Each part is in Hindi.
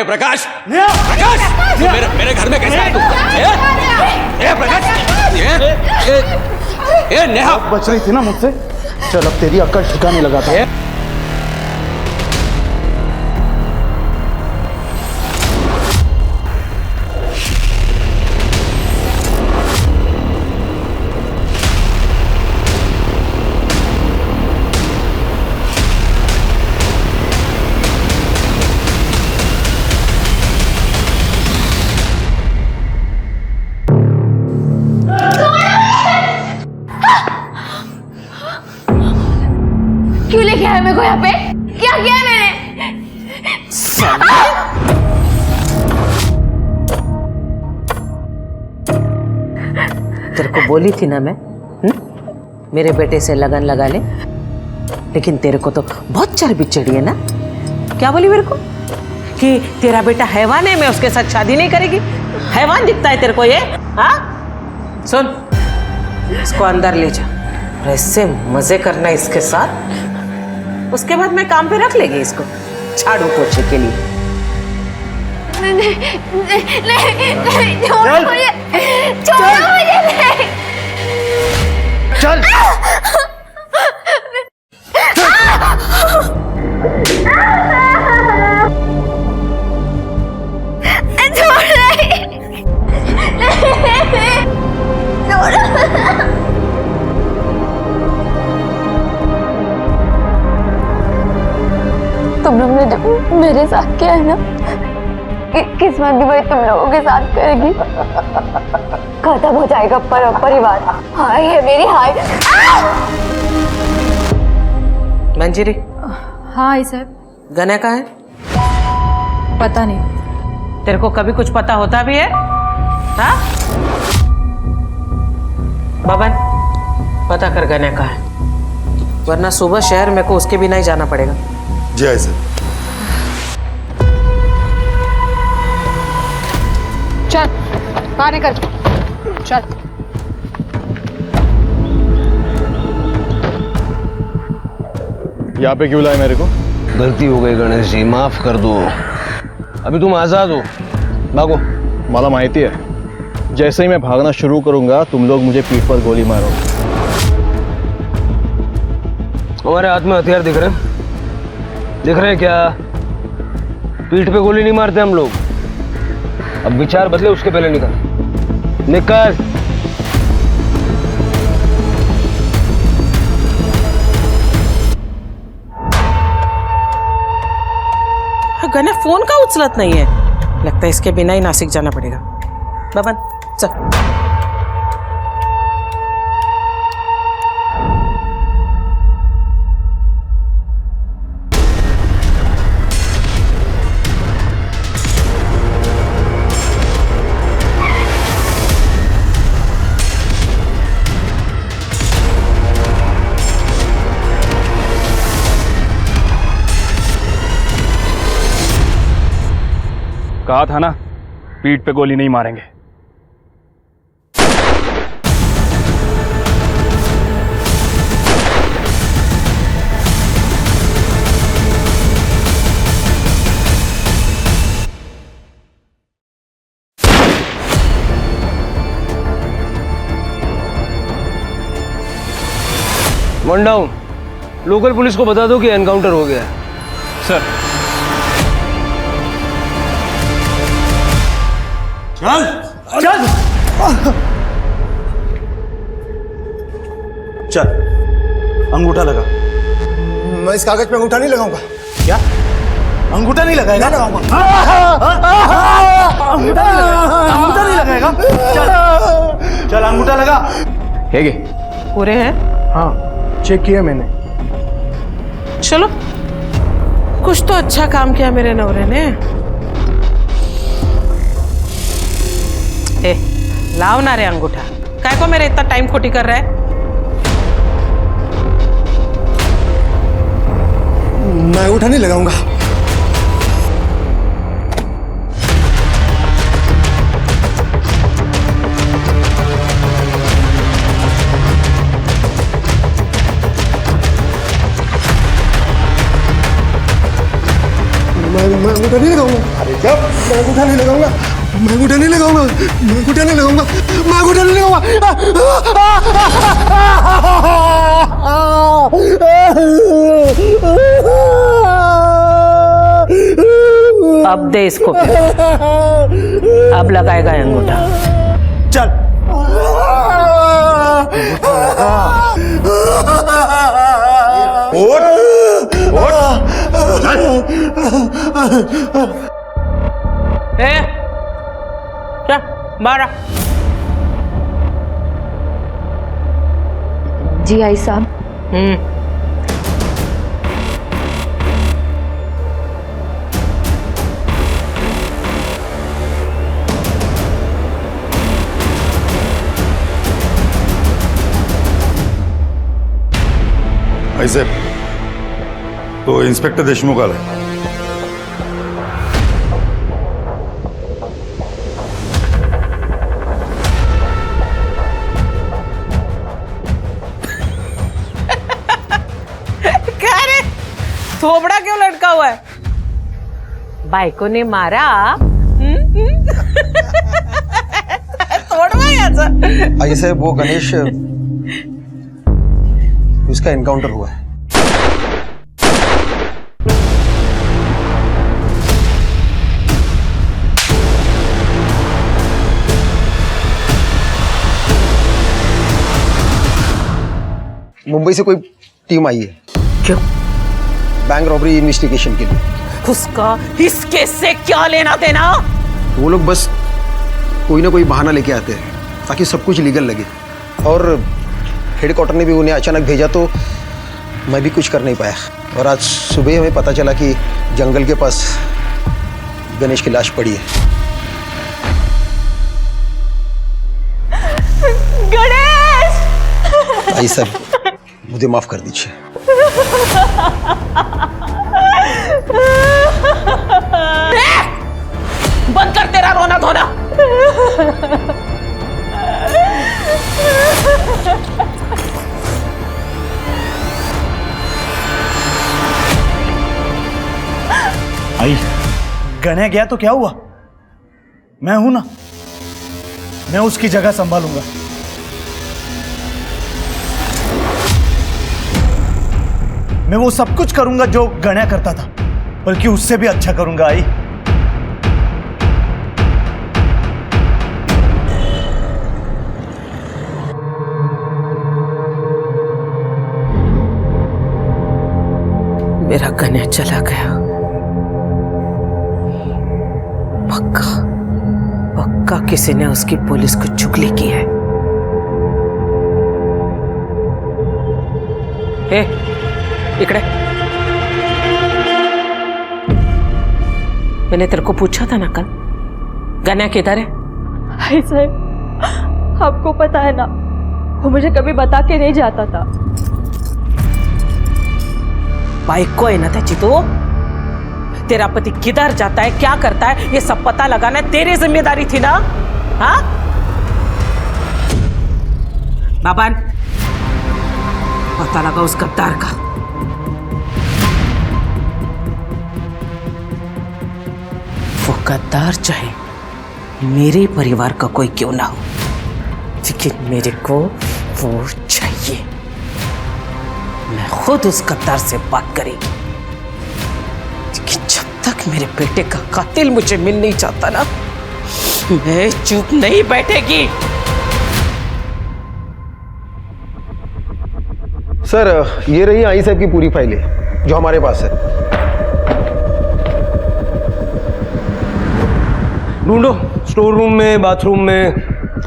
प्रकाश, प्रकाश, मेरे घर में कैसे आया तू? प्रकाश, नेहा बच रही थी ना मुझसे। चल अब तेरी अक्ल ठिकाने लगा था। क्यों लेके आया मेरे को यहाँ पे? क्या किया मैंने? तेरे को बोली थी ना मैं, मेरे बेटे से लगन लगा ले, लेकिन तेरे को तो बहुत चर्बी चढ़ी है ना। क्या बोली मेरे को कि तेरा बेटा हैवान है, मैं उसके साथ शादी नहीं करेगी। हैवान दिखता है तेरे को ये? हाँ, सुन, इसको अंदर ले जा, ऐसे मजे करना इसके साथ। उसके बाद मैं काम पे रख लेगी इसको झाड़ू पोछे के लिए। नहीं, छोड़ो मुझे, छोड़ो मुझे, नहीं। चल तुम लोग ने जो मेरे साथ किया है ना, किस्मत भी वही तुम लोगों के साथ करेगी। खत्म हो जाएगा परिवार। हाय है मेरी, हाय। मंजीरी। हाँ आई साहब। गने का है? पता नहीं। तेरे को कभी कुछ पता होता भी है? हाँ? बबन, पता कर गने का है, वरना सुबह शहर में को उसके बिना ही जाना पड़ेगा। जी आई सर। चल बाहर निकल, चल। यहाँ पे क्यों लाए मेरे को? गलती हो गई गणेश जी, माफ कर दो। अभी तुम आजाद हो, भागो। मला माहिती है, जैसे ही मैं भागना शुरू करूंगा तुम लोग मुझे पीठ पर गोली मारोगे। हमारे हाथ में हथियार दिख रहे हैं? दिख रहे हैं क्या? पीठ पे गोली नहीं मारते हम लोग। अब विचार बदले, उसके पहले निकल निकल। गने फोन का उचलत नहीं है, लगता है इसके बिना ही नासिक जाना पड़ेगा। बबन चल। कहा था ना, पीठ पे गोली नहीं मारेंगे। One down. लोकल पुलिस को बता दो कि एनकाउंटर हो गया है। सर। चल चल चल, अंगूठा लगा। मैं इस कागज पे अंगूठा नहीं लगाऊंगा। क्या? अंगूठा नहीं लगाएगा? लगाऊंगा। अंगूठा नहीं लगाएगा? चल चल, अंगूठा लगा। है पूरे हैं? हाँ, चेक किया मैंने। चलो, कुछ तो अच्छा काम किया मेरे नवरे ने। ए, लाओ ना रे अंगूठा, काय को मेरे इतना टाइम खोटी कर रहा है? मैं अंगूठा नहीं लगाऊंगा। मैं अंगूठा नहीं लगाऊंगा। अरे क्या? मैं अंगूठा नहीं लगाऊंगा, मैं अंगूठा नहीं लगाऊंगा, मैं अंगूठा नहीं लगाऊंगा, मैं अंगूठा नहीं लगाऊंगा। अब दे इसको फिर। अब लगाएगा अंगूठा। चल उठ, उठ। चल मारा। जी आई साहब। ऐसे तो इंस्पेक्टर देशमुख आलाय. क्या रे, थोबड़ा क्यों लटका हुआ है? बायको ने मारा. तोड़वा याचा. आई साहेब, वो गणेश, उसका एनकाउंटर हुआ है. मुंबई से कोई टीम आई है. क्यों? बैंक रॉबरी इन्वेस्टिगेशन के लिए. उसका इस केस से क्या लेना देना? वो लोग बस कोई ना कोई बहाना लेके आते हैं ताकि सब कुछ लीगल लगे. और हेडक्वार्टर ने भी उन्हें अचानक भेजा तो मैं भी कुछ कर नहीं पाया. और आज सुबह हमें पता चला कि जंगल के पास गणेश की लाश पड़ी है. गणेश! आई साहब, मुझे माफ कर दीजिए. बंद कर तेरा रोना धोना. आई, गणे गया तो क्या हुआ? मैं हूं ना, मैं उसकी जगह संभालूंगा. मैं वो सब कुछ करूंगा जो गण्या करता था, बल्कि उससे भी अच्छा करूंगा. आई, मेरा गण्या चला गया. पक्का पक्का किसी ने उसकी पुलिस को चुगली की है. ए, इकड़े. मैंने तेरे को पूछा था ना कल, गण्या किधर है? आई साहब, आपको पता है ना, वो मुझे कभी बता के नहीं जाता था. बाइको है ना त्याची तो. तेरा पति किधर जाता है, क्या करता है, ये सब पता लगाना तेरी जिम्मेदारी थी ना. हाँ बाबन, पता लगा उस गद्दार का. वो गद्दार चाहे मेरे परिवार का कोई क्यों ना हो, लेकिन मेरे को वो चाहिए. मैं खुद उस गद्दार से बात करेगी, लेकिन जब तक मेरे बेटे का कातिल मुझे मिल नहीं चाहता ना, मैं चुप नहीं बैठेगी. सर, ये रही आई साहब की पूरी फाइलें जो हमारे पास है. ढूंढो, स्टोर रूम में, बाथरूम में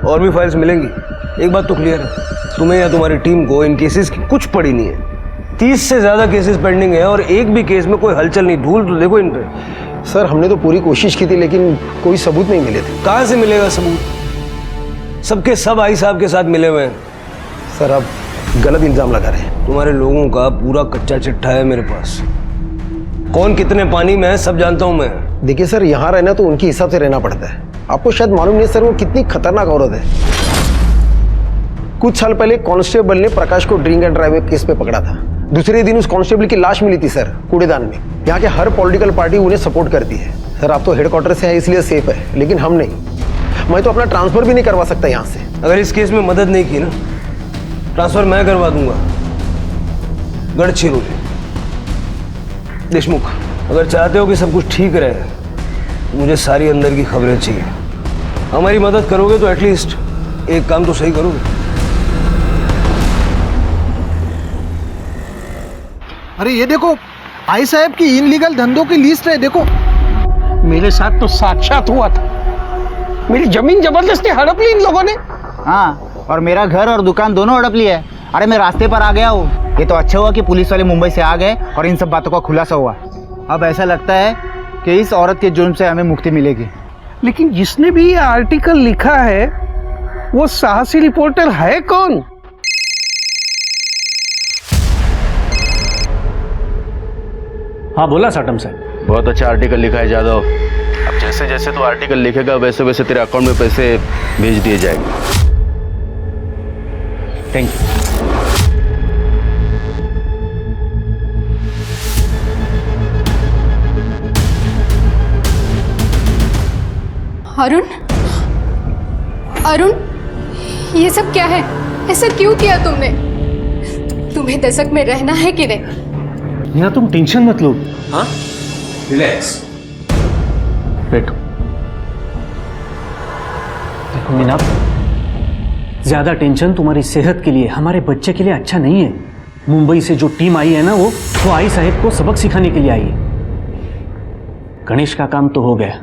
और भी फाइल्स मिलेंगी. एक बात तो क्लियर है, तुम्हें या तुम्हारी टीम को इन केसेस की कुछ पड़ी नहीं है. 30 से ज्यादा केसेस पेंडिंग है और एक भी केस में कोई हलचल नहीं. ढूंढ तो देखो इन पे. सर, हमने तो पूरी कोशिश की थी लेकिन कोई सबूत नहीं मिले थे. कहां से मिलेगा सबूत? सबके सब आई साहब के साथ मिले हुए हैं. सर, आप गलत इल्जाम लगा रहे हैं. तुम्हारे लोगों का पूरा कच्चा चिट्ठा है मेरे पास. कौन कितने पानी में है सब जानता हूं मैं. देखिए सर, यहाँ रहना तो उनके हिसाब से रहना पड़ता है. आपको शायद मालूम नहीं सर, वो कितनी खतरनाक औरत है. कुछ साल पहले कांस्टेबल ने प्रकाश को ड्रिंक एंड ड्राइव केस पे पकड़ा था. दूसरे दिन उस कांस्टेबल की लाश मिली थी सर, कूड़ेदान में. यहाँ के हर पॉलिटिकल पार्टी उन्हें सपोर्ट करती है. सर आप तो हेडक्वार्टर से हैं इसलिए सेफ है, लेकिन हम नहीं। मैं तो अपना ट्रांसफर भी नहीं करवा सकता यहाँ से। अगर इस केस में मदद नहीं की ना, ट्रांसफर मैं करवा दूंगा गढ़चिरोली। देशमुख, अगर चाहते हो कि सब कुछ ठीक रहे तो मुझे सारी अंदर की खबरें चाहिए। हमारी मदद करोगे तो एटलीस्ट एक काम तो सही करोगे। अरे ये देखो, आई साहब की इनलीगल धंधों की लिस्ट है, देखो। मेरे साथ तो साक्षात हुआ था। मेरी जमीन जबरदस्ती हड़प ली इन लोगों ने। हाँ, और मेरा घर और दुकान दोनों हड़प लिया है। अरे मैं रास्ते पर आ गया हूँ। ये तो अच्छा हुआ कि पुलिस वाले मुंबई से आ गए और इन सब बातों का खुलासा हुआ। अब ऐसा लगता है कि इस औरत के जुर्म से हमें मुक्ति मिलेगी। लेकिन जिसने भी ये आर्टिकल लिखा है वो साहसी रिपोर्टर है कौन? हाँ बोला साटम साहब। बहुत अच्छा आर्टिकल लिखा है जादव। अब जैसे जैसे तो आर्टिकल लिखेगा वैसे वैसे तेरे अकाउंट में पैसे भेज दिए जाएंगे। Thank you. अरुण, अरुण, ये सब क्या है? ऐसा क्यों किया तुमने? तुम्हें दशक में रहना है कि नहीं? मीना तुम टेंशन मत लो। हाँ, रिलैक्स। बैठो। देखो मीना, ज्यादा टेंशन तुम्हारी सेहत के लिए, हमारे बच्चे के लिए अच्छा नहीं है। मुंबई से जो टीम आई है ना, वो आई साहब को सबक सिखाने के लिए आई है। गणेश का काम तो हो गया,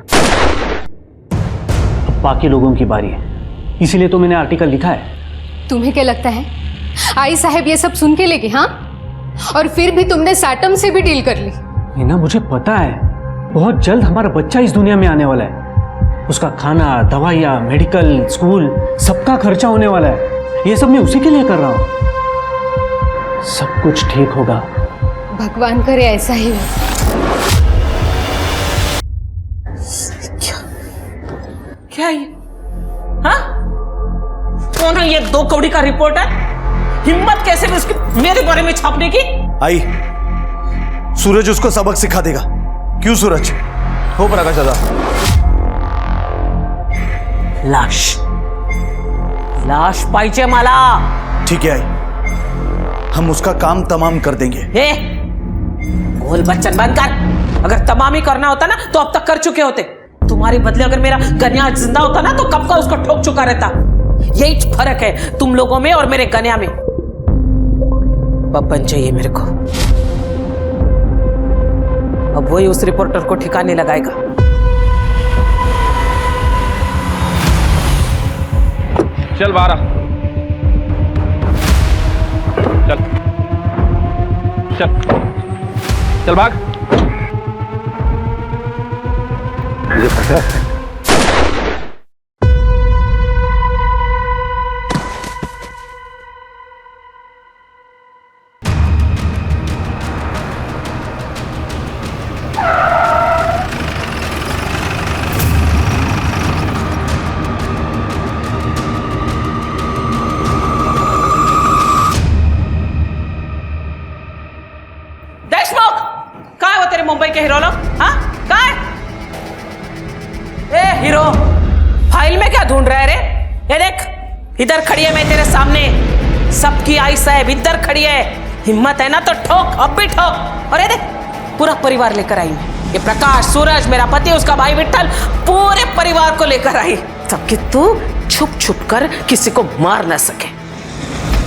अब बाकी लोगों की बारी है। इसीलिए तो मैंने आर्टिकल लिखा है। तुम्हें क्या लगता है आई साहब ये सब सुन के लेगी? हाँ, और फिर भी तुमने साटम से भी डील कर ली। मीना मुझे पता है, बहुत जल्द हमारा बच्चा इस दुनिया में आने वाला है। उसका खाना, दवाइयाँ, मेडिकल, स्कूल, सबका खर्चा होने वाला है। ये सब मैं उसी के लिए कर रहा हूँ। सब कुछ ठीक होगा। भगवान करे ऐसा ही हो। क्या ये? हाँ? कौन है ये 2 कौड़ी का रिपोर्टर? हिम्मत कैसे भी उसकी मेरे बारे में छापने की? आई, सूरज उसको सबक सिखा देगा। क्यों सूरज? हो प्रकाश दादा। लाश, लाश पाहिजे मला। ठीक है आई, हम उसका काम तमाम कर देंगे। हे, गोल बच्चन बंद कर। अगर तमाम ही करना होता ना तो अब तक कर चुके होते। तुम्हारे बदले अगर मेरा गन्या जिंदा होता ना तो कब का उसको ठोक चुका रहता। यही फर्क है तुम लोगों में और मेरे गन्या में। पप्पन चाहिए मेरे को। अब वही उस रिपोर्टर को ठिकाने लगाएगा। चल बाहर आ। चल चल चल भाग। मुझे पता है। देशमुख, कहाँ है वो तेरे मुंबई के हीरो लोग? हाँ, कहाँ है? ए हीरो, फाइल में क्या ढूंढ रहा है रे? ये देख, इधर खड़ी है मैं तेरे सामने। सबकी आई साहब इधर खड़ी है। हिम्मत है ना तो ठोक, अब भी ठोक। और ये देख, पूरा परिवार लेकर आई मैं। ये प्रकाश, सूरज, मेरा पति, उसका भाई विट्ठल, पूरे परिवार को लेकर आई। सबके तू छुप छुप कर किसी को मार ना सके।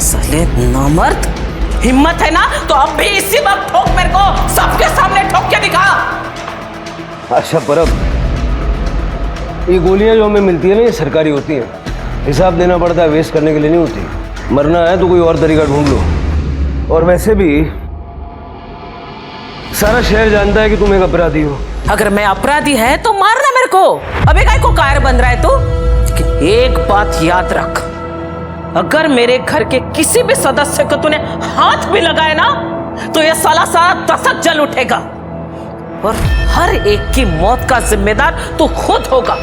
साले नामर्द, हिम्मत है ना तो अब भी इसी वक्त ठोक मेरे को। सबके सामने ठोक के दिखा। अच्छा परब, ये गोलियां जो हमें मिलती है ना, ये सरकारी होती हैं। हिसाब देना पड़ता है, वेस्ट करने के लिए नहीं होती। मरना है तो कोई और तरीका ढूंढ लो। और वैसे भी सारा शहर जानता है कि तुम एक अपराधी हो। अगर मैं अपराधी है तो मारना मेरे को। अबे काय को कायर बन रहा है तू? लेकिन एक बात याद रख, अगर मेरे घर के किसी भी सदस्य को तूने हाथ भी लगाया ना तो ये साला सारा दशक जल उठेगा और हर एक की मौत का जिम्मेदार तू खुद होगा।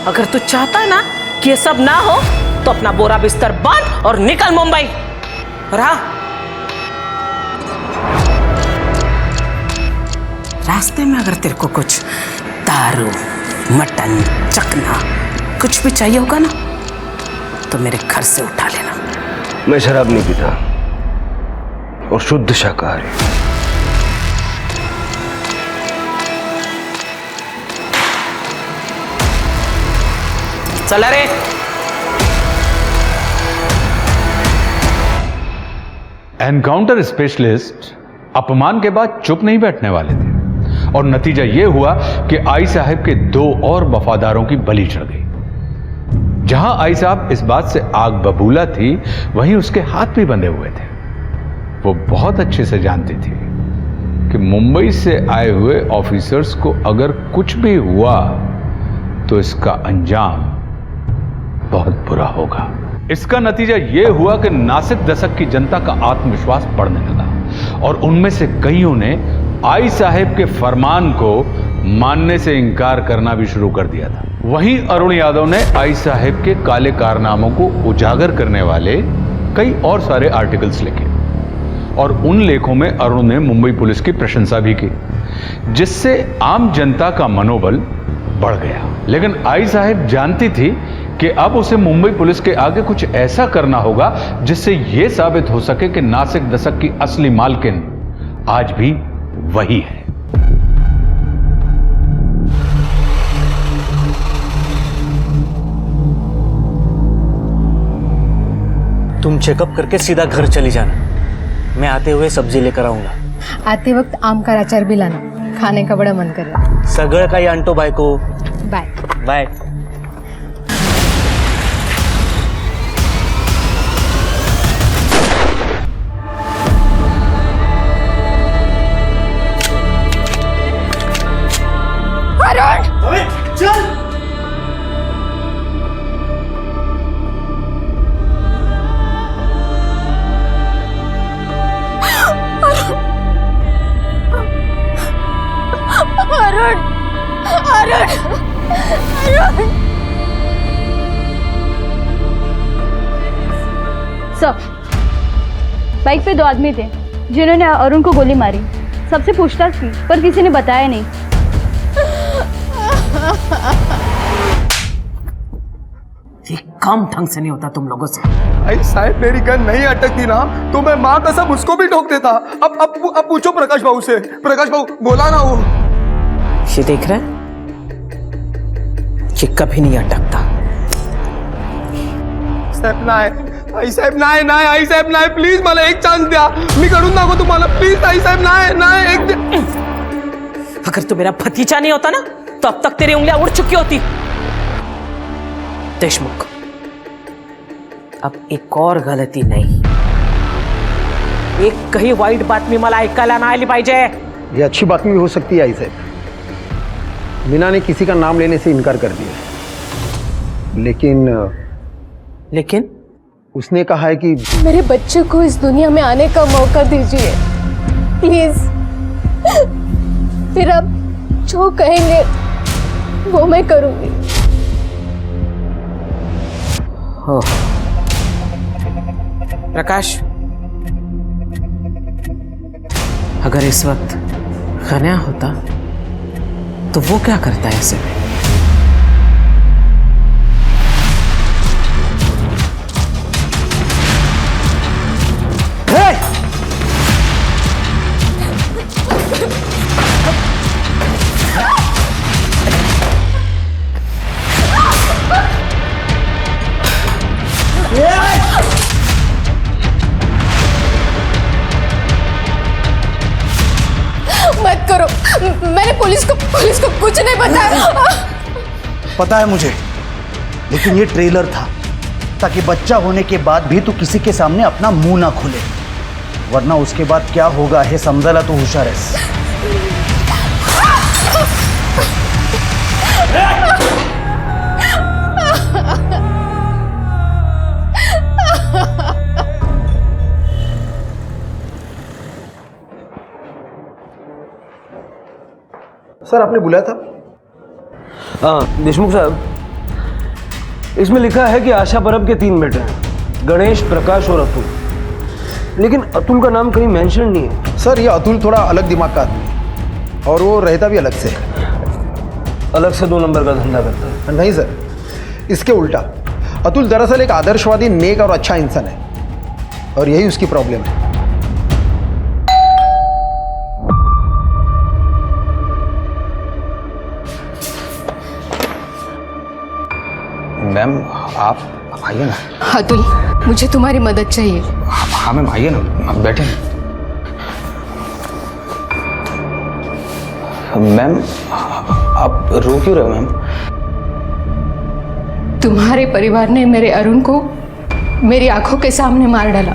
अगर तू चाहता है ना कि ये सब ना हो तो अपना बोरा बिस्तर बांध और निकल मुंबई। और हाँ, रास्ते में अगर तेरे को कुछ दारू, मटन, चखना कुछ भी चाहिए होगा ना तो मेरे घर से उठा लेना। मैं शराब नहीं पीता और शुद्ध शाकाहारी। चला रे। एनकाउंटर स्पेशलिस्ट अपमान के बाद चुप नहीं बैठने वाले थे और नतीजा यह हुआ कि आई साहब के 2 और वफादारों की बलि चढ़ गई। जहां आई साहब इस बात से आग बबूला थी, वहीं उसके हाथ भी बंधे हुए थे। वो बहुत अच्छे से जानती थी कि मुंबई से आए हुए ऑफिसर्स को अगर कुछ भी हुआ तो इसका अंजाम बहुत बुरा होगा। इसका नतीजा यह हुआ कि नासिक दशक की जनता का आत्मविश्वास बढ़ने लगा और उनमें से कईयों ने आई साहब के फरमान को मानने से इनकार करना भी शुरू कर दिया था। वहीं अरुण यादव ने आई साहब के काले कारनामों को उजागर करने वाले कई और सारे आर्टिकल्स लिखे और उन लेखों में अरुण ने मुंबई पुलिस की प्रशंसा भी की, जिससे आम जनता का मनोबल बढ़ गया। लेकिन आई साहब जानती थी कि अब उसे मुंबई पुलिस के आगे कुछ ऐसा करना होगा जिससे यह साबित हो सके कि नासिक दशक की असली मालकिन आज भी वही है। तुम चेकअप करके सीधा घर चली जाना, मैं आते हुए सब्जी लेकर आऊंगा। आते वक्त आम का अचार भी लाना, खाने का बड़ा मन कर रहा है। सगळं काही आणतो बायको। Bye bye. सर, बाइक पे 2 आदमी थे जिन्होंने अरुण को गोली मारी। सबसे पूछताछ की पर किसी ने बताया नहीं। ये काम ढंग से नहीं होता तुम लोगों से। आई साहब मेरी गन नहीं अटकती ना तो मैं माँ कसम उसको भी ठोक देता। अब पूछो प्रकाश बाबू से। प्रकाश बाबू बोला ना वो। ये देख रहे हैं, ये कभी नहीं अटकता। साहेब नाही, आई साहेब नाही नाही, आई साहेब नाही, प्लीज मला एक चान्स द्या, मी करून दाखवतो तुम्हाला, प्लीज आई साहेब नाही नाही एक। अगर तू मेरा भतीजा नहीं होता ना तो अब तक तेरी उंगलियां उड़ चुकी होती। देशमुख, अब एक और गलती नहीं, एक कही वाईट बातमी मला ऐकायला नाही आली पाहिजे। ये अच्छी बातमी हो सकती है आई साहब। मीना ने किसी का नाम लेने से इनकार कर दिया, लेकिन उसने कहा है कि मेरे बच्चे को इस दुनिया में आने का मौका दीजिए प्लीज। फिर आप जो कहेंगे वो मैं करूंगी। हो प्रकाश, अगर इस वक्त खन्या होता तो वो क्या करता है ऐसे में? मत करो, मैंने पुलिस को कुछ नहीं बताया। पता है मुझे, लेकिन ये ट्रेलर था ताकि बच्चा होने के बाद भी तू किसी के सामने अपना मुंह ना खोले, वरना उसके बाद क्या होगा है समझाला तो होशियार है। सर आपने बुलाया था? हाँ देशमुख साहब, इसमें लिखा है कि आशा परब के 3 बेटे हैं, गणेश, प्रकाश और अतुल, लेकिन अतुल का नाम कहीं मेंशन नहीं है। सर ये अतुल थोड़ा अलग दिमाग का आदमी है और वो रहता भी अलग से है। अलग से 2 नंबर का धंधा करता है। नहीं सर, इसके उल्टा। अतुल दरअसल एक आदर्शवादी, नेक और अच्छा इंसान है, और यही उसकी प्रॉब्लम है। मैम आप आइए ना। अतुल, मुझे तुम्हारी मदद चाहिए। हाँ मैम आइए ना, आप बैठे। मैम आप रो क्यों रहे हो मैम? तुम्हारे परिवार ने मेरे अरुण को मेरी आंखों के सामने मार डाला।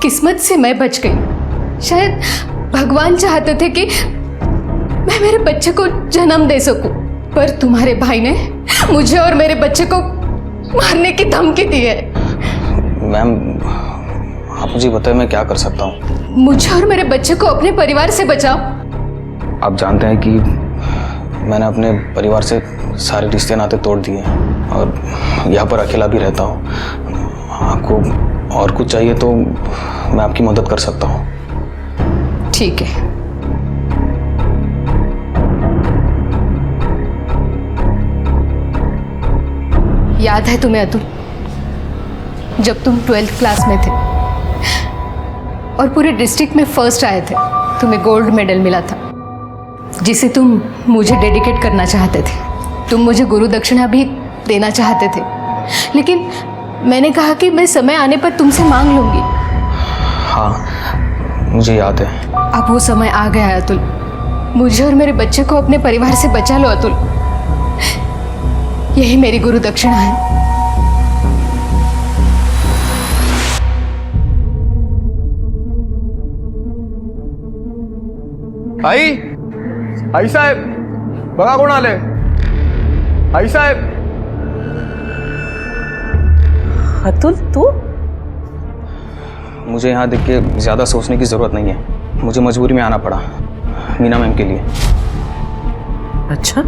किस्मत से मैं बच गई। शायद भगवान चाहते थे कि मैं मेरे बच्चे को जन्म दे सकूं, पर तुम्हारे भाई ने मुझे और मेरे बच्चे को मारने की धमकी दी है। मैम आप मुझे बताएं मैं क्या कर सकता हूँ? मुझे और मेरे बच्चे को अपने परिवार से बचाओ। आप जानते हैं कि मैंने अपने परिवार से सारे रिश्ते नाते तोड़ दिए और यहाँ पर अकेला भी रहता हूँ। आपको और कुछ चाहिए तो मैं आपकी मदद कर सकता हूँ। ठीक है। याद है तुम्हें अतुल, जब तुम 12th क्लास में थे और पूरे डिस्ट्रिक्ट में फर्स्ट आए थे, तुम्हें गोल्ड मेडल मिला था जिसे तुम मुझे डेडिकेट करना चाहते थे। तुम मुझे गुरु दक्षिणा भी देना चाहते थे, लेकिन मैंने कहा कि मैं समय आने पर तुमसे मांग लूंगी। हाँ मुझे याद है। अब वो समय आ गया है अतुल। मुझे और मेरे बच्चे को अपने परिवार से बचा लो अतुल। यही मेरी गुरु दक्षिणा है। आई साहेब बघा कोण आले? आई साहेब। अतुल तू? मुझे यहाँ देख के ज़्यादा सोचने की ज़रूरत नहीं है। मुझे मजबूरी में आना पड़ा मीना मैम के लिए। अच्छा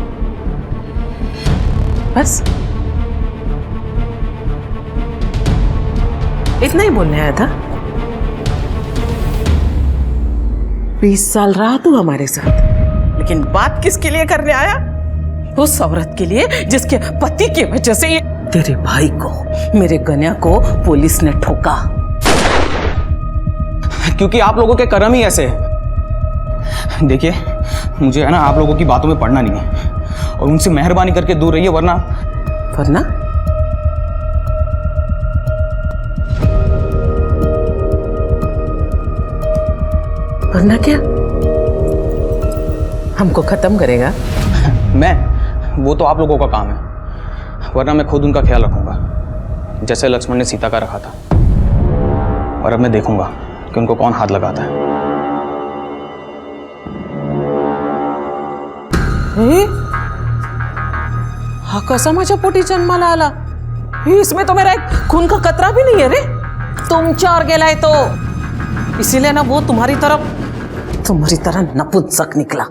बस इतना ही बोलने आया था? 20 साल रहा तू हमारे साथ, लेकिन बात किसके लिए करने आया? उस औरत के लिए जिसके पति की वजह से तेरे भाई को, मेरे गन्या को पुलिस ने ठोका। क्योंकि आप लोगों के कर्म ही ऐसे हैं। देखिए मुझे है ना आप लोगों की बातों में पड़ना नहीं है और उनसे मेहरबानी करके दूर रहिए, वरना वरना क्या हमको खत्म करेगा? वो तो आप लोगों का काम है, वरना मैं खुद उनका ख्याल रखूंगा जैसे लक्ष्मण ने सीता का रखा था। और अब मैं देखूंगा कि उनको कौन हाथ लगाता है। हा कसा माझ्या पोटी जन्माला आला? इसमें तो मेरा एक खून का कतरा भी नहीं है रे। तुम चार गेलाय तो इसीलिए ना वो तुम्हारी तरह नपुंसक निकला।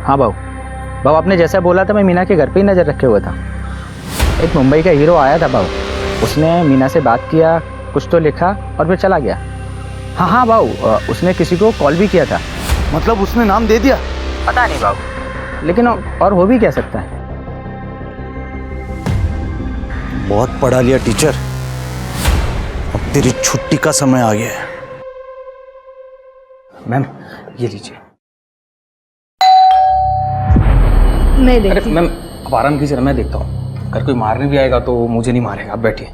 हाँ बाबू, आपने जैसा बोला था मैं मीना के घर पे ही नज़र रखे हुआ था। एक मुंबई का हीरो आया था बाबू, उसने मीना से बात किया, कुछ तो लिखा और फिर चला गया। हाँ बाबू, उसने किसी को कॉल भी किया था। मतलब उसने नाम दे दिया? पता नहीं बाबू, लेकिन और हो भी क्या सकता है। बहुत पढ़ा लिया टीचर, अब तेरी छुट्टी का समय आ गया है। मैम ये लीजिए। मैं देखती हूँ। मैम आप आराम कीजिए, मैं देखता हूँ। अगर कोई मारने भी आएगा तो मुझे नहीं मारेगा। आप बैठिए।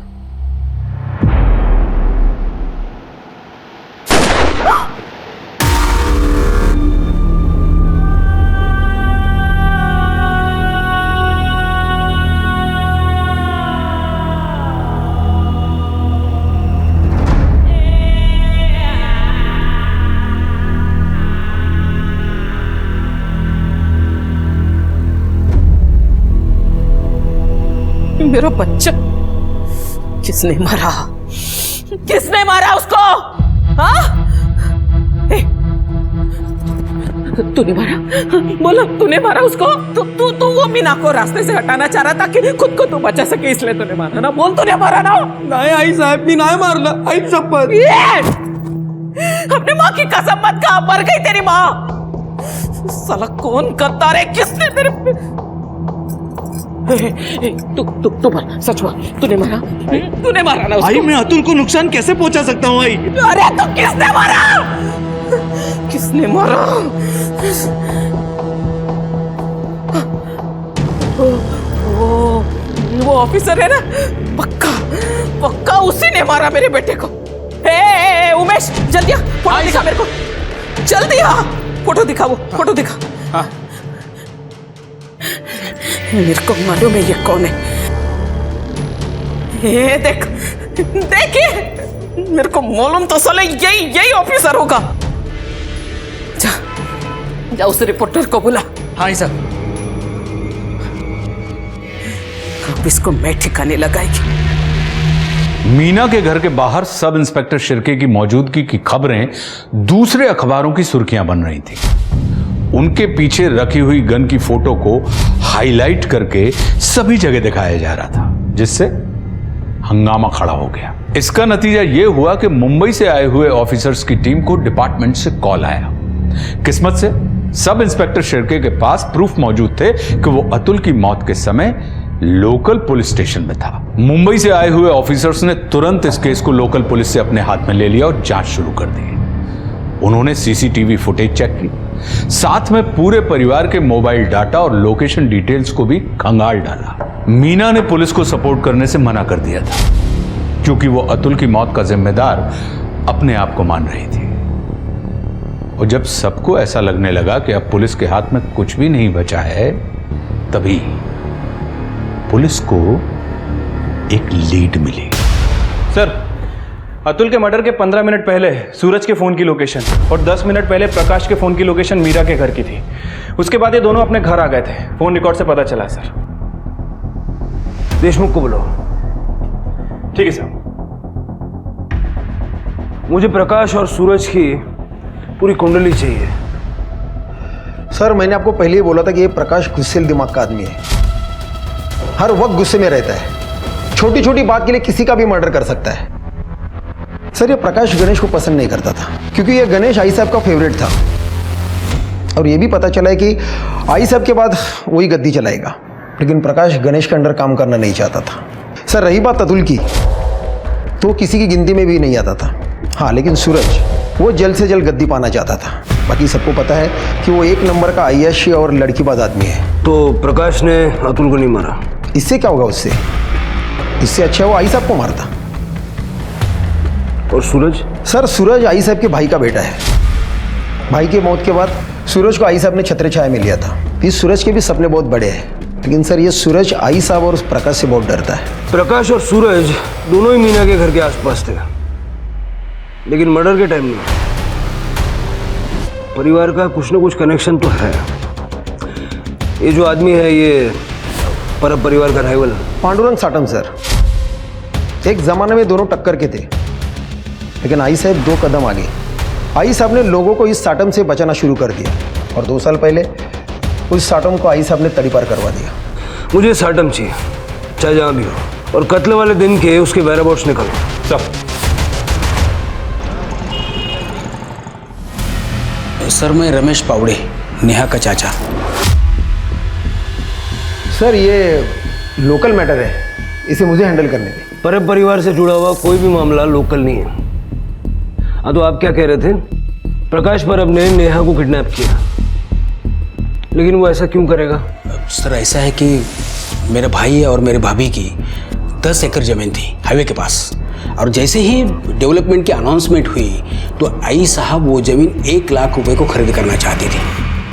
मेरा बच्चा किसने मारा? किसने मारा उसको? हाँ? तूने मारा? बोलो, तूने मारा उसको? तू वो मीना को रास्ते से हटाना चाह रहा था कि खुद को तू बचा सके, इसलिए तूने मारा ना? बोल, तूने मारा ना? नहीं आई साहब, मीना है मारना। आई शपथ। अपनी माँ की कसम मत खा, मर गई तेरी माँ। साला कौन गद्दार है? किसने तेरे तू बोल, सच बोल, तूने मारा? तूने मारा ना उसको? आई, मैं अतुल को नुकसान कैसे पहुंचा सकता हूँ आई? अरे तो किसने मारा? किसने मारा? वो ऑफिसर है ना, पक्का उसी ने मारा मेरे बेटे को। उमेश, जल्दी आ, फोटो दिखा मेरे को, जल्दी आ, फोटो दिखा, वो फोटो दिखा। हाँ। मेरे को मालूम है ये कौन है। ये देख, देखिए, मेरे को मालूम तो साले यही ऑफिसर होगा। जा उस रिपोर्टर को बुला। हाँ सर। अब इसको मैं ठिकाने लगाएगी। मीना के घर के बाहर सब इंस्पेक्टर शिर्के की मौजूदगी की खबरें दूसरे अखबारों की सुर्खियां बन रही थी। उनके पीछे रखी हुई गन की फोटो को हाईलाइट करके सभी जगह दिखाया जा रहा था, जिससे हंगामा खड़ा हो गया। इसका नतीजा यह हुआ कि मुंबई से आए हुए ऑफिसर्स की टीम को डिपार्टमेंट से कॉल आया। किस्मत से सब इंस्पेक्टर शिर्के के पास प्रूफ मौजूद थे कि वो अतुल की मौत के समय लोकल पुलिस स्टेशन में था। मुंबई से आए हुए ऑफिसर्स ने तुरंत इस केस को लोकल पुलिस से अपने हाथ में ले लिया और जांच शुरू कर दी। उन्होंने सीसीटीवी फुटेज चेक की, साथ में पूरे परिवार के मोबाइल डाटा और लोकेशन डिटेल्स को भी खंगाल डाला। मीना ने पुलिस को सपोर्ट करने से मना कर दिया था, क्योंकि वो अतुल की मौत का जिम्मेदार अपने आप को मान रही थी। और जब सबको ऐसा लगने लगा कि अब पुलिस के हाथ में कुछ भी नहीं बचा है, तभी पुलिस को एक लीड मिली। सर, अतुल के मर्डर के 15 मिनट पहले सूरज के फोन की लोकेशन और 10 मिनट पहले प्रकाश के फोन की लोकेशन मीरा के घर की थी। उसके बाद ये दोनों अपने घर आ गए थे। फोन रिकॉर्ड से पता चला सर। देशमुख को बुलाओ। ठीक है सर। मुझे प्रकाश और सूरज की पूरी कुंडली चाहिए। सर, मैंने आपको पहले ही बोला था कि ये प्रकाश गुस्सेल दिमाग का आदमी है, हर वक्त गुस्से में रहता है, छोटी छोटी बात के लिए किसी का भी मर्डर कर सकता है। सर, ये प्रकाश गणेश को पसंद नहीं करता था, क्योंकि ये गणेश आई साहब का फेवरेट था। और ये भी पता चला है कि आई साहब के बाद वही गद्दी चलाएगा, लेकिन प्रकाश गणेश के अंडर काम करना नहीं चाहता था। सर, रही बात अतुल की, तो किसी की गिनती में भी नहीं आता था। हाँ, लेकिन सूरज वो जल्द से जल्द गद्दी पाना चाहता था। बाकी सबको पता है कि वो एक नंबर का आईएएस और लड़कीबाज आदमी है। तो प्रकाश ने अतुल को नहीं मारा? इससे क्या होगा उससे? इससे अच्छा वो आई साहब को मारता। और सूरज? सर, सूरज आई साहब के भाई का बेटा है। भाई की मौत के बाद सूरज को आई साहब ने छत्र छाया में लिया था। इस सूरज के भी सपने बहुत बड़े हैं, लेकिन सर ये सूरज आई साहब और उस प्रकाश से बहुत डरता है। प्रकाश और सूरज दोनों ही मीना के घर के आसपास थे, लेकिन मर्डर के टाइम में परिवार का कुछ ना कुछ कनेक्शन तो है। ये जो आदमी है, ये परब परिवार का राइवल पांडुरंग साटम। सर, एक जमाने में दोनों टक्कर के थे, लेकिन आई साहब 2 कदम आगे। आई साहब ने लोगों को इस साटम से बचाना शुरू कर दिया, और 2 साल पहले उस साटम को आई साहब ने तड़ीपार करवा दिया। मुझे साटम चाहिए, चाहे जहाँ भी हो, और कत्ल वाले दिन के उसके वेयरअबाउट्स निकालो सब। सर, मैं रमेश पावड़े, नेहा का चाचा। सर, ये लोकल मैटर है, इसे मुझे हैंडल करने दें। परब परिवार से जुड़ा हुआ कोई भी मामला लोकल नहीं है। हाँ, तो आप क्या कह रहे थे? प्रकाश परब ने नेहा को किडनैप किया, लेकिन वो ऐसा क्यों करेगा? सर, ऐसा है कि मेरे भाई और मेरे भाभी की 10 एकड़ जमीन थी हाईवे के पास, और जैसे ही डेवलपमेंट की अनाउंसमेंट हुई तो आई साहब वो जमीन 1 लाख रुपए को खरीद करना चाहती थी।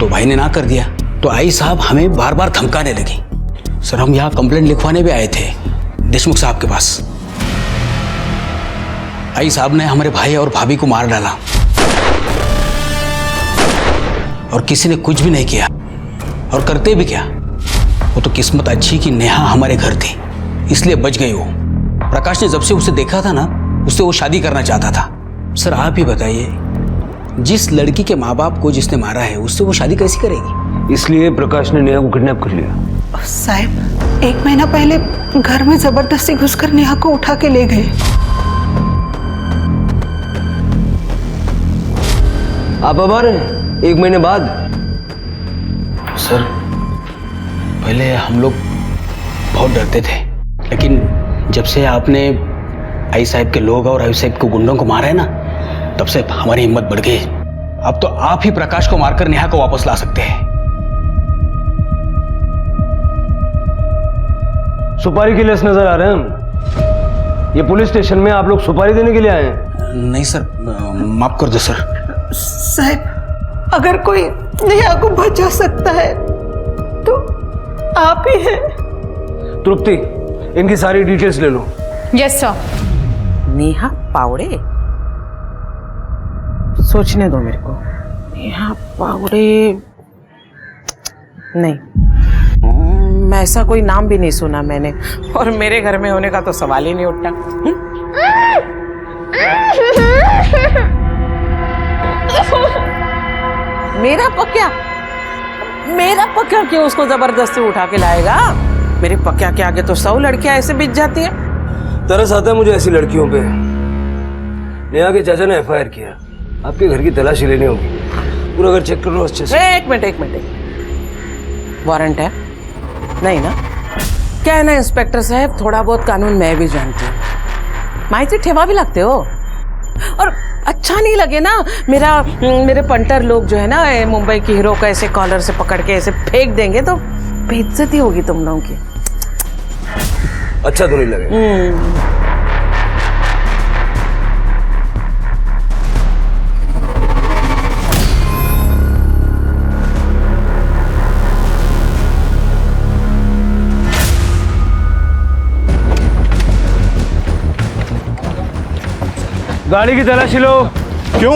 तो भाई ने ना कर दिया, तो आई साहब हमें बार बार धमकाने लगी। सर, हम यहाँ कंप्लेंट लिखवाने भी आए थे देशमुख साहब के पास। आई साहब ने हमारे भाई और भाभी को मार डाला, और किसी ने कुछ भी नहीं किया, और करते भी क्या। वो तो किस्मत अच्छी कि नेहा हमारे घर थी, इसलिए बच गई हो। प्रकाश ने जब से उसे देखा था ना, उससे वो शादी करना चाहता था। सर आप ही बताइए, जिस लड़की के माँ बाप को जिसने मारा है उससे वो शादी कैसी करेगी? इसलिए प्रकाश ने नेहा को किडनैप कर लिया। साहब 1 महीना पहले घर में जबरदस्ती घुसकर नेहा को उठा के ले गए। आप अब आ रहे हैं 1 महीने बाद? सर पहले हम लोग बहुत डरते थे, लेकिन जब से आपने आई साहब के लोग और आई साहब के गुंडों को मारा है ना, तब से हमारी हिम्मत बढ़ गई। अब तो आप ही प्रकाश को मारकर नेहा को वापस ला सकते हैं। सुपारी के लिए नजर आ रहे हैं हम। ये पुलिस स्टेशन में आप लोग सुपारी देने के लिए आए हैं? नहीं सर, माफ कर दो सर। साहब अगर कोई नेहा को बचा सकता है तो आप ही हैं। तृप्ति, इनकी सारी डिटेल्स ले लो। Yes sir. नेहा पावड़े, सोचने दो मेरे को। नेहा पावड़े नहीं, मैं ऐसा कोई नाम भी नहीं सुना मैंने, और मेरे घर में होने का तो सवाल ही नहीं उठता। मेरा पक्या क्यों उसको जबरदस्ती उठा के लाएगा? मेरे पक्या के आगे तो 100 लड़कियां ऐसे बिछ जाती है। तरस आता है मुझे ऐसी लड़कियों पे। नेहा के चाचा ने FIR किया, आपके घर की तलाशी लेनी होगी। पूरा घर चेक कर लो अच्छे से। एक मिनट, वारंट है? नहीं ना? क्या है ना इंस्पेक्टर साहब, थोड़ा बहुत कानून मैं भी जानती हूँ। माहिती ठेवा भी लगते हो, और अच्छा नहीं लगे ना मेरे पंटर लोग जो है ना मुंबई की हीरो को ऐसे कॉलर से पकड़ के ऐसे फेंक देंगे तो बेइज्जती होगी तुम लोगों की। अच्छा तो नहीं लगे। गाड़ी की तलाशी लो। क्यों?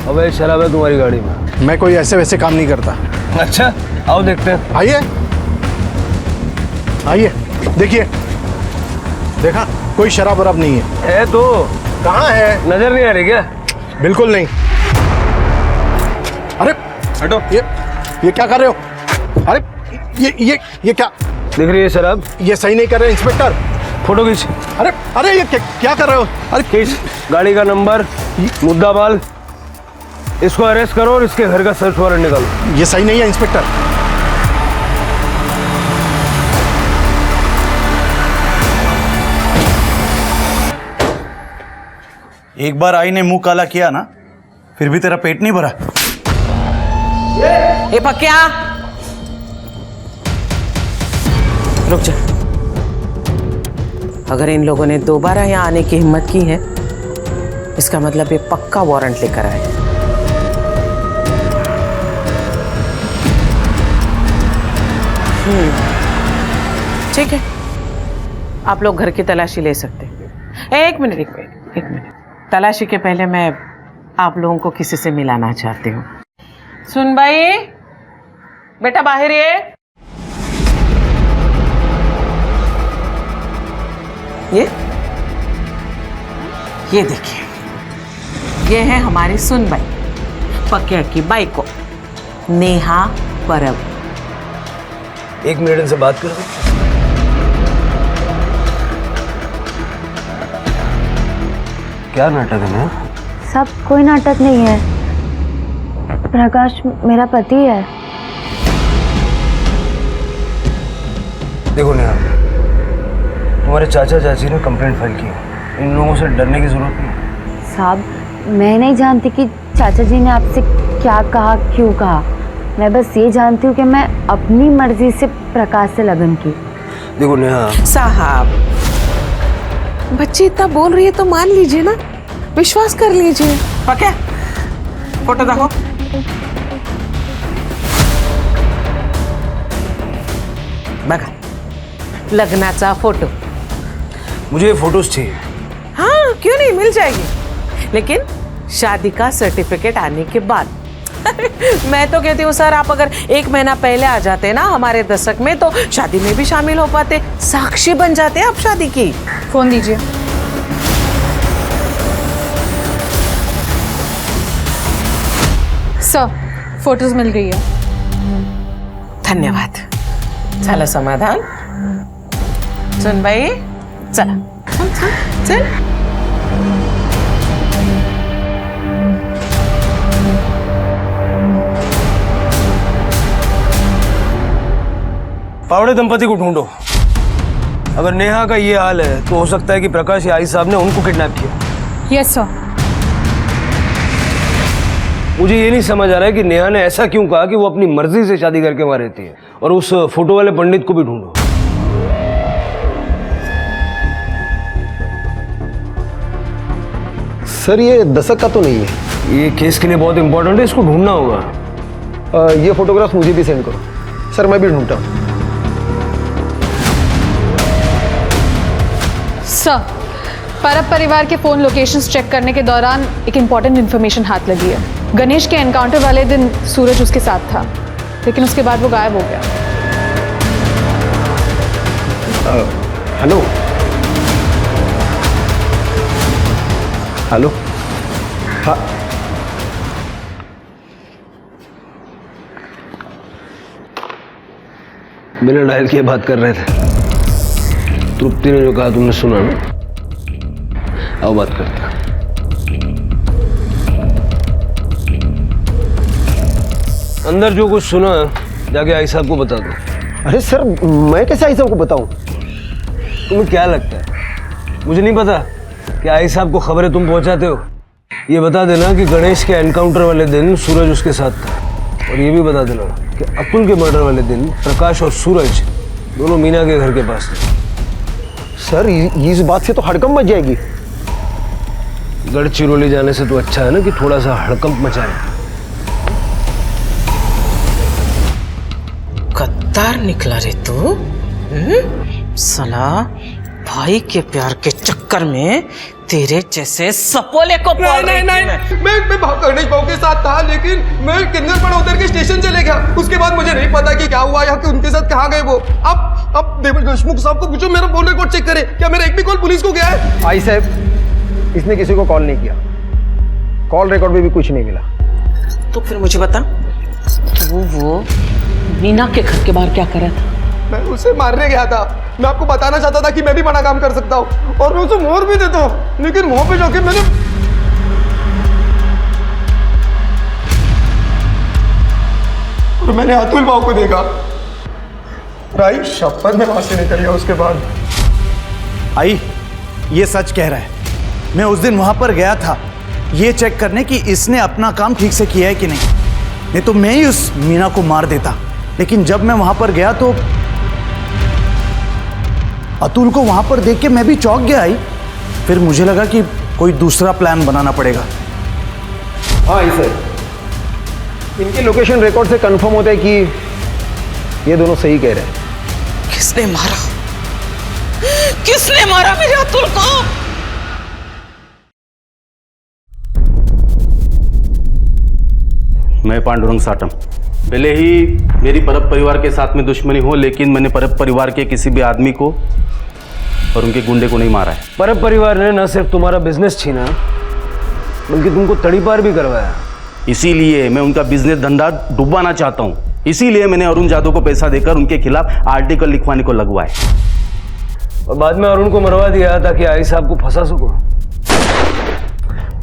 अबे शराब है तुम्हारी गाड़ी में। मैं कोई ऐसे वैसे काम नहीं करता। अच्छा आओ देखते हैं। आइए देखिए, देखा कोई शराब वराब नहीं है। तो कहाँ है? नजर नहीं आ रही क्या? बिल्कुल नहीं। अरे हटो, ये क्या कर रहे हो? अरे ये क्या दिख रही है शराब? ये सही नहीं कर रहे इंस्पेक्टर। फोटो खींच। अरे ये क्या कर रहे हो? अरे खींच गाड़ी का नंबर, मुद्दा माल, इसको अरेस्ट करो और इसके घर का सर्च वारंट निकालो। ये सही नहीं है इंस्पेक्टर। एक बार आई ने मुंह काला किया ना, फिर भी तेरा पेट नहीं भरा। ए पक्या, रुक जा। अगर इन लोगों ने दोबारा यहाँ आने की हिम्मत की है, इसका मतलब ये पक्का वारंट लेकर आए। ठीक है, आप लोग घर की तलाशी ले सकते हैं। एक मिनट। तलाशी के पहले मैं आप लोगों को किसी से मिलाना चाहती हूँ। सुन भाई, बेटा बाहर ये देखिए, ये है हमारी सुनबाई, पक्या की बाई को, नेहा परब। 1 मिनट इनसे बात कर सकते? क्या नाटक है? सब कोई नाटक नहीं है। प्रकाश मेरा पति है। देखो नेहा, तुम्हारे चाचा चाची ने कंप्लेंट फाइल की है। इन लोगों से डरने की जरूरत नहीं। साहब मैं नहीं जानती कि चाचा जी ने आपसे क्या कहा, क्यों कहा। मैं बस ये जानती हूँ कि मैं अपनी मर्जी से प्रकाश से लगन की। देखो नेहा साहब, बच्ची इतना बोल रही है तो मान लीजिए ना, विश्वास कर लीजिए। पक्या, फोटो देखो। बघा, लग्नाचा फोटो। मुझे ये फोटोज चाहिए। हाँ क्यों नहीं, मिल जाएगी, लेकिन शादी का सर्टिफिकेट आने के बाद। मैं तो कहती हूँ सर, आप अगर 1 महीना पहले आ जाते ना हमारे दशक में तो शादी में भी शामिल हो पाते, साक्षी बन जाते आप शादी की। फोन दीजिए। सर, फोटोज मिल गई है। धन्यवाद। झालं समाधान? सुन बाई, चला चल। पावड़े दंपति को ढूंढो। अगर नेहा का ये हाल है तो हो सकता है कि प्रकाश या आई साहब ने उनको किडनैप किया। Yes sir. मुझे ये नहीं समझ आ रहा है कि नेहा ने ऐसा क्यों कहा कि वो अपनी मर्जी से शादी करके वहां रहती है। और उस फोटो वाले पंडित को भी ढूंढो। सर ये दशक का तो नहीं है। ये केस के लिए बहुत इंपॉर्टेंट है, इसको ढूंढना होगा। ये फोटोग्राफ मुझे भी सेंड करो। सर मैं भी ढूंढता हूँ। सर, परब परिवार के फोन लोकेशंस चेक करने के दौरान एक इंपॉर्टेंट इन्फॉर्मेशन हाथ लगी है। गणेश के एनकाउंटर वाले दिन सूरज उसके साथ था, लेकिन उसके बाद वो गायब हो गया। Hello hello. हाँ बिना डायल किए बात कर रहे थे। तृप्ति ने जो कहा तुमने सुना ना? आओ बात करते हैं। अंदर जो कुछ सुना जाके आई साहब को बता दो। अरे सर मैं कैसे आई साहब को बताऊं? तुम्हें क्या लगता है मुझे नहीं पता कि आई साहब को खबरें तुम पहुंचाते हो? ये बता देना कि गणेश के एनकाउंटर वाले दिन सूरज उसके साथ था, और ये भी बता देना कि अतुल के मर्डर वाले दिन प्रकाश और सूरज दोनों मीना के घर के पास थे। सर इस बात से तो हड़कंप मच जाएगी। गढ़चिरौली जाने से तो अच्छा है ना कि थोड़ा सा हड़कंप मचाए। गद्दार निकला रे तू। साला भाई के प्यार के चक्कर में तेरे जैसे सपोले को नहीं, मैं गणेश भाव के साथ था, लेकिन मैं किन्नर उतर के स्टेशन चले गया। उसके बाद मुझे नहीं पता कि क्या हुआ या कि उनके साथ कहाँ गए वो। अब देशमुख साहब को पूछो, मेरा फोन रिकॉर्ड चेक करे, क्या मेरा एक भी कॉल पुलिस को गया है? आई साहब इसने किसी को कॉल नहीं किया, कॉल रिकॉर्ड में भी कुछ नहीं मिला। तो फिर मुझे बता, तू वो मीना के घर के बाहर क्या कर रहा था? मैं उसे मारने गया था। मैं आपको बताना चाहता था कि मैं भी बड़ा काम कर सकता हूँ और मैं उसे मोहर भी देता हूँ, लेकिन वहां पे जाके मैंने अतुल भाव को देखा। भाई शपथ में वहां से निकल गया उसके बाद। आई ये सच कह रहा है। मैं उस दिन वहां पर गया था ये चेक करने कि इसने अपना काम ठीक से किया है कि नहीं तो मैं ही उस मीना को मार देता। लेकिन जब मैं वहां पर गया तो अतुल को वहां पर देख के मैं भी चौंक गया। आई फिर मुझे लगा कि कोई दूसरा प्लान बनाना पड़ेगा। हाँ सर, इनके लोकेशन रिकॉर्ड से कंफर्म होता है कि ये दोनों सही कह रहे हैं। किसने मारा? किसने मारा मेरे अतुल को? मैं पांडुरंग साटम। भले ही मेरी परब परिवार के साथ में दुश्मनी हो, लेकिन मैंने परब परिवार के किसी भी आदमी को और उनके गुंडे को नहीं मारा है। परब परिवार ने न सिर्फ तुम्हारा बिजनेस छीना बल्कि तुमको तड़ीपार भी करवाया। इसीलिए मैं उनका बिजनेस धंधा डुबाना चाहता हूँ। इसीलिए मैंने अरुण जादव को पैसा देकर उनके खिलाफ आर्टिकल लिखवाने को लगवाए और बाद में अरुण को मरवा दिया ताकि आई साहब को फंसा सको।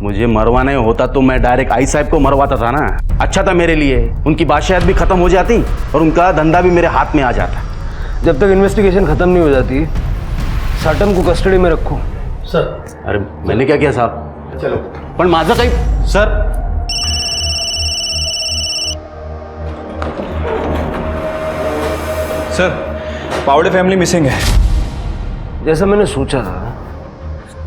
मुझे मरवाना होता तो मैं डायरेक्ट आई साहब को मरवाता था ना। अच्छा था मेरे लिए, उनकी बादशाहत भी खत्म हो जाती और उनका धंधा भी मेरे हाथ में आ जाता। जब तक इन्वेस्टिगेशन खत्म नहीं हो जाती साटम को कस्टडी में रखो। सर अरे मैंने क्या किया साहब? चलो पण माझं काही सर सर पावड़े फैमिली मिसिंग है। जैसा मैंने सोचा था,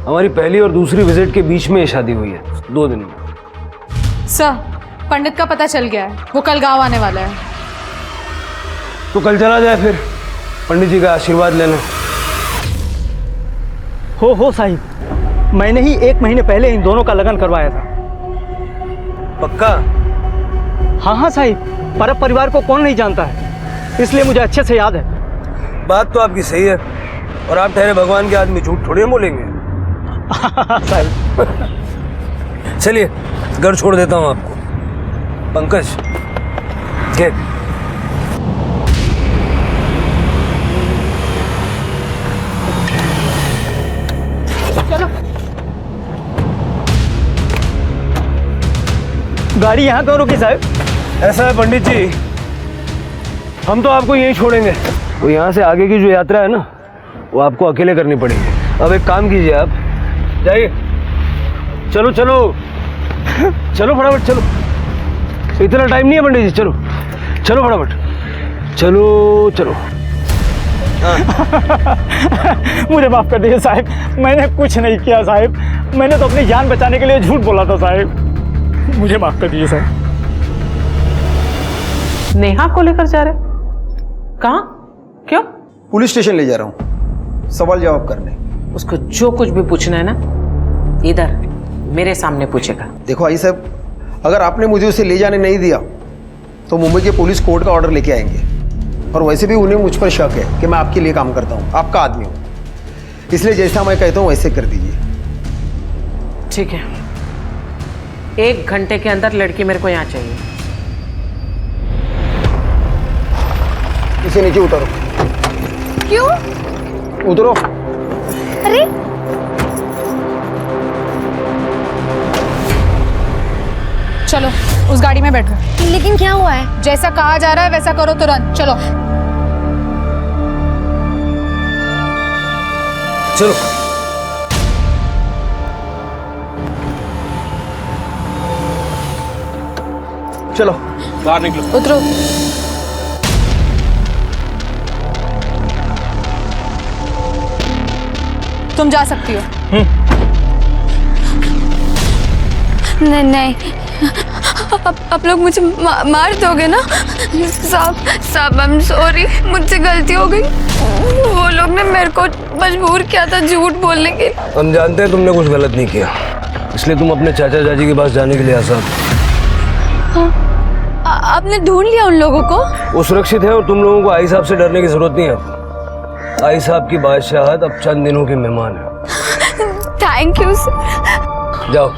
हमारी पहली और दूसरी विजिट के बीच में ये शादी हुई है 2 दिन में। सर, पंडित का पता चल गया है, वो कल गांव आने वाला है। तो कल चला जाए फिर पंडित जी का आशीर्वाद लेने। हो साहिब, मैंने ही 1 महीने पहले इन दोनों का लगन करवाया था। पक्का? हाँ हाँ साहिब, परब परिवार को कौन नहीं जानता है, इसलिए मुझे अच्छे से याद है। बात तो आपकी सही है, और आप ठहरे भगवान के आदमी, झूठ थोड़ी हम बोलेंगे। चलिए घर छोड़ देता हूँ आपको। पंकज के चलो, गाड़ी यहाँ क्यों रुकी साहब? ऐसा है पंडित जी, हम तो आपको यहीं छोड़ेंगे, तो यहाँ से आगे की जो यात्रा है ना, वो आपको अकेले करनी पड़ेगी। अब एक काम कीजिए, आप जाइए। चलो चलो चलो फटाफट चलो, इतना टाइम नहीं है पंडित जी, चलो चलो फटाफट चलो चलो। मुझे माफ कर दीजिए साहब, मैंने कुछ नहीं किया साहब, मैंने तो अपनी जान बचाने के लिए झूठ बोला था साहब, मुझे माफ कर दीजिए साहब। नेहा को लेकर जा रहे? कहाँ? क्यों? पुलिस स्टेशन ले जा रहा हूँ सवाल जवाब करने। उसको जो कुछ भी पूछना है ना, इधर मेरे सामने पूछेगा। देखो आई साहब, अगर आपने मुझे उसे ले जाने नहीं दिया तो मुंबई के पुलिस कोर्ट का ऑर्डर लेके आएंगे, और वैसे भी उन्हें मुझ पर शक है कि मैं आपके लिए काम करता हूँ, आपका आदमी हूँ, इसलिए जैसा मैं कहता हूँ वैसे कर दीजिए। ठीक है, 1 घंटे के अंदर लड़की मेरे को यहाँ चाहिए। इसे नीचे उतारो। क्यों? उतरो। अरे चलो उस गाड़ी में बैठो। लेकिन क्या हुआ है? जैसा कहा जा रहा है वैसा करो तुरंत। चलो चलो चलो बाहर निकलो। उतरो। तुम जा सकती हो। नहीं नहीं, आप लोग मुझे मार दोगे ना? साहब आई एम सॉरी, मुझसे गलती हो गई। वो लोग ने मेरे को मजबूर किया था झूठ बोलने के। हम जानते हैं तुमने कुछ गलत नहीं किया, इसलिए तुम अपने चाचा चाची के पास जाने के लिए आसाद। आपने ढूंढ लिया उन लोगों को? वो सुरक्षित है और तुम लोगों को आई साहब से डरने की जरूरत नहीं है। आई साहब की बादशाहत अब चंद दिनों के मेहमान है। Thank you sir. जाओ।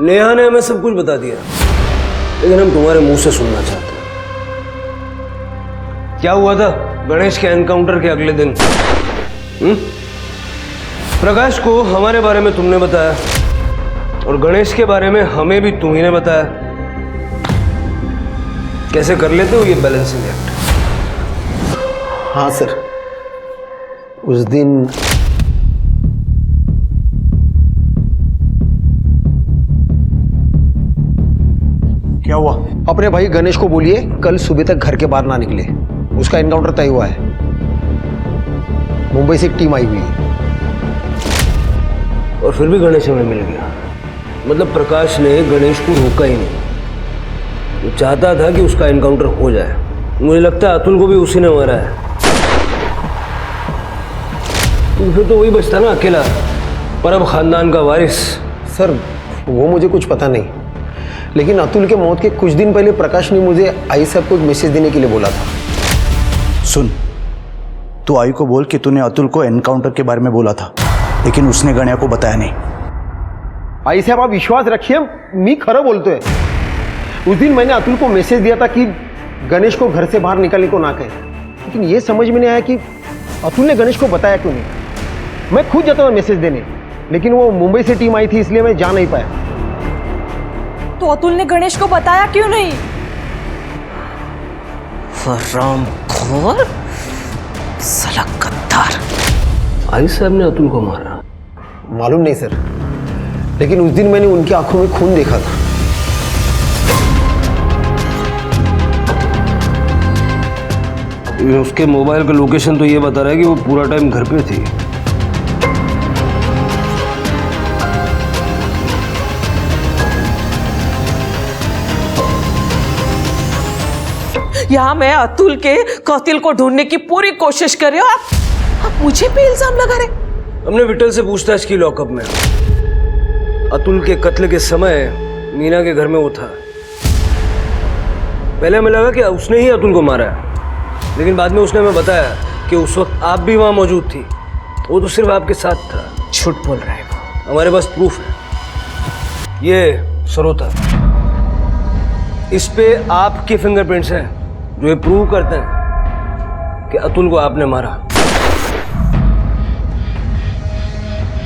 नेहा ने हमें सब कुछ बता दिया, लेकिन हम तुम्हारे मुंह से सुनना चाहते हैं। क्या हुआ था गणेश के एनकाउंटर के अगले दिन? प्रकाश को हमारे बारे में तुमने बताया, और गणेश के बारे में हमें भी तुम ही ने बताया। कैसे कर लेते हो ये बैलेंसिंग एक्ट? हाँ सर, उस दिन क्या हुआ? अपने भाई गणेश को बोलिए कल सुबह तक घर के बाहर ना निकले, उसका एनकाउंटर तय हुआ है। मुंबई से एक टीम आई हुई है। और फिर भी गणेश हमें मिल गया। मतलब प्रकाश ने गणेश को रोका ही नहीं, वो चाहता था कि उसका एनकाउंटर हो जाए। मुझे लगता है अतुल को भी उसी ने मारा है। तो फिर तो वही बचता ना अकेला, परब खानदान का वारिस। सर वो मुझे कुछ पता नहीं, लेकिन अतुल के मौत के कुछ दिन पहले प्रकाश ने मुझे आई साहब को एक मैसेज देने के लिए बोला था। सुन, तू आई को बोल कि तूने अतुल को एनकाउंटर के बारे में बोला था, लेकिन उसने गणिया को बताया नहीं। आई साहब आप विश्वास रखिए, मी खरा बोलते हैं। उस दिन मैंने अतुल को मैसेज दिया था कि गणेश को घर से बाहर निकलने को ना कहे, लेकिन ये समझ में नहीं आया कि अतुल ने गणेश को बताया क्यों नहीं। मैं खुद जाता था मैसेज देने, लेकिन वो मुंबई से टीम आई थी इसलिए मैं जा नहीं पाया। तो अतुल ने गणेश को बताया क्यों नहीं? हरामखोर, साला गद्दार। आई साहब ने अतुल को मारा? मालूम नहीं सर, लेकिन उस दिन मैंने उनकी आंखों में खून देखा था। उसके मोबाइल का लोकेशन तो ये बता रहा है कि वो पूरा टाइम घर पे थी। यहाँ मैं अतुल के कातिल को ढूंढने की पूरी कोशिश कर रही हूँ, आप मुझे पे इल्जाम लगा रहे। हमने विठल से पूछताछ की लॉकअप में। अतुल के कत्ल के समय मीना के घर में वो था। पहले हमें लगा कि उसने ही अतुल को मारा है, लेकिन बाद में उसने हमें बताया कि उस वक्त आप भी वहां मौजूद थी। वो तो सिर्फ आपके साथ था। झूठ बोल रहा है वो। हमारे पास प्रूफ है। ये सरोता, इस पे आपके फिंगरप्रिंट्स हैं जो ये प्रूव करते हैं कि अतुल को आपने मारा।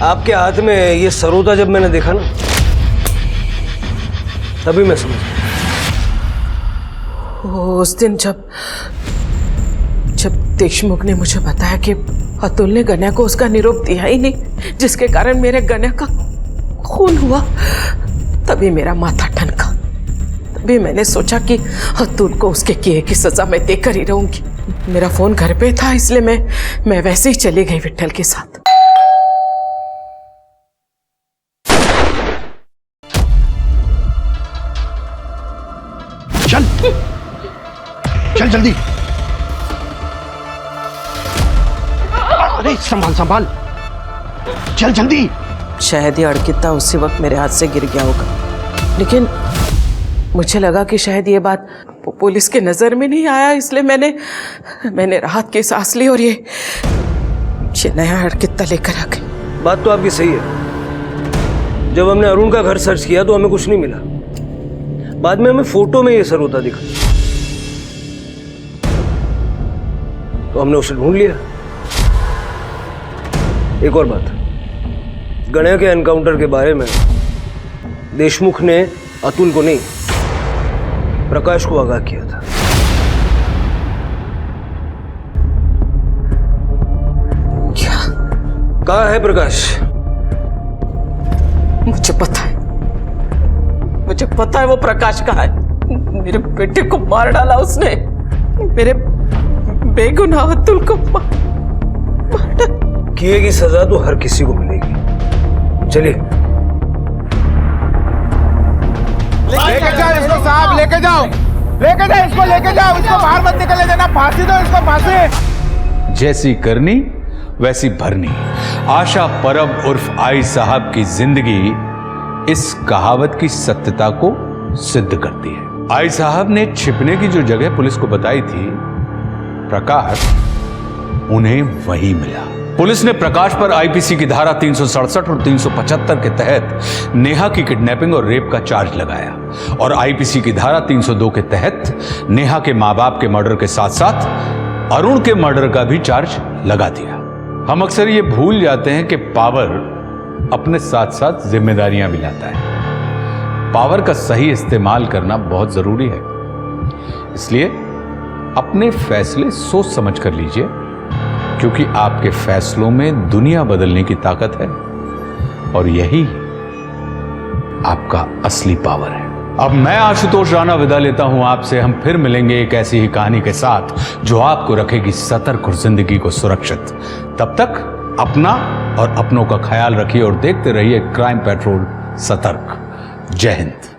आपके हाथ में ये सरोता जब मैंने देखा ना, तभी मैं समझ गया। उस दिन जब देशमुख ने मुझे बताया कि अतुल ने गन्या को उसका निरोप दिया ही नहीं, जिसके कारण मेरे गन्या का खून हुआ, तभी मेरा माथा ठनका। तभी मैंने सोचा कि अतुल को उसके किए की सजा मैं देकर ही रहूंगी। मेरा फोन घर पे था, इसलिए मैं वैसे ही चली गई विठल के साथ। चल चल जल्दी। अरे संभाल संभाल, चल जल्दी। शायद ये अड़किता उसी वक्त मेरे हाथ से गिर गया होगा, लेकिन मुझे लगा कि शायद ये बात पुलिस के नजर में नहीं आया, इसलिए मैंने राहत की सांस ली और ये नया अड़किता लेकर आ गई। बात तो आपकी सही है। जब हमने अरुण का घर सर्च किया तो हमें कुछ नहीं मिला। बाद में हमें फोटो में ये सरोता दिखा, तो हमने उसे ढूंढ लिया। एक और बात, गणेश के एनकाउंटर के बारे में देशमुख ने अतुल को नहीं, प्रकाश को आगाह किया था। क्या? कहाँ है प्रकाश? मुझे पता है वो प्रकाश कहाँ है। मेरे बेटे को मार डाला उसने, मेरे बेगुनाह अतुल को किए की सजा तो हर किसी को मिलेगी। चलिए लेके जाओ इसको साहब, लेके जाओ इसको बाहर मत निकलने देना। फांसी दो इसको, फांसी। जैसी करनी वैसी भरनी। आशा परब उर्फ आई साहब की जिंदगी इस कहावत की सत्यता को सिद्ध करती है। आई साहब ने छिपने की जो जगह पुलिस को बताई थी, प्रकाश उन्हें वही मिला। पुलिस ने प्रकाश पर आईपीसी की धारा 367 और 375 के तहत नेहा की किडनैपिंग और रेप का चार्ज लगाया और आईपीसी की धारा 302 के तहत नेहा के मां बाप के मर्डर के साथ साथ अरुण के मर्डर का भी चार्ज लगा दिया। हम अक्सर ये भूल जाते हैं कि पावर अपने साथ साथ जिम्मेदारियां भी लाता है। पावर का सही इस्तेमाल करना बहुत जरूरी है, इसलिए अपने फैसले सोच समझ कर लीजिए, क्योंकि आपके फैसलों में दुनिया बदलने की ताकत है और यही आपका असली पावर है। अब मैं आशुतोष राणा विदा लेता हूं आपसे। हम फिर मिलेंगे एक ऐसी ही कहानी के साथ जो आपको रखेगी सतर्क और जिंदगी को सुरक्षित। तब तक अपना और अपनों का ख्याल रखिए और देखते रहिए क्राइम पेट्रोल सतर्क। जय हिंद।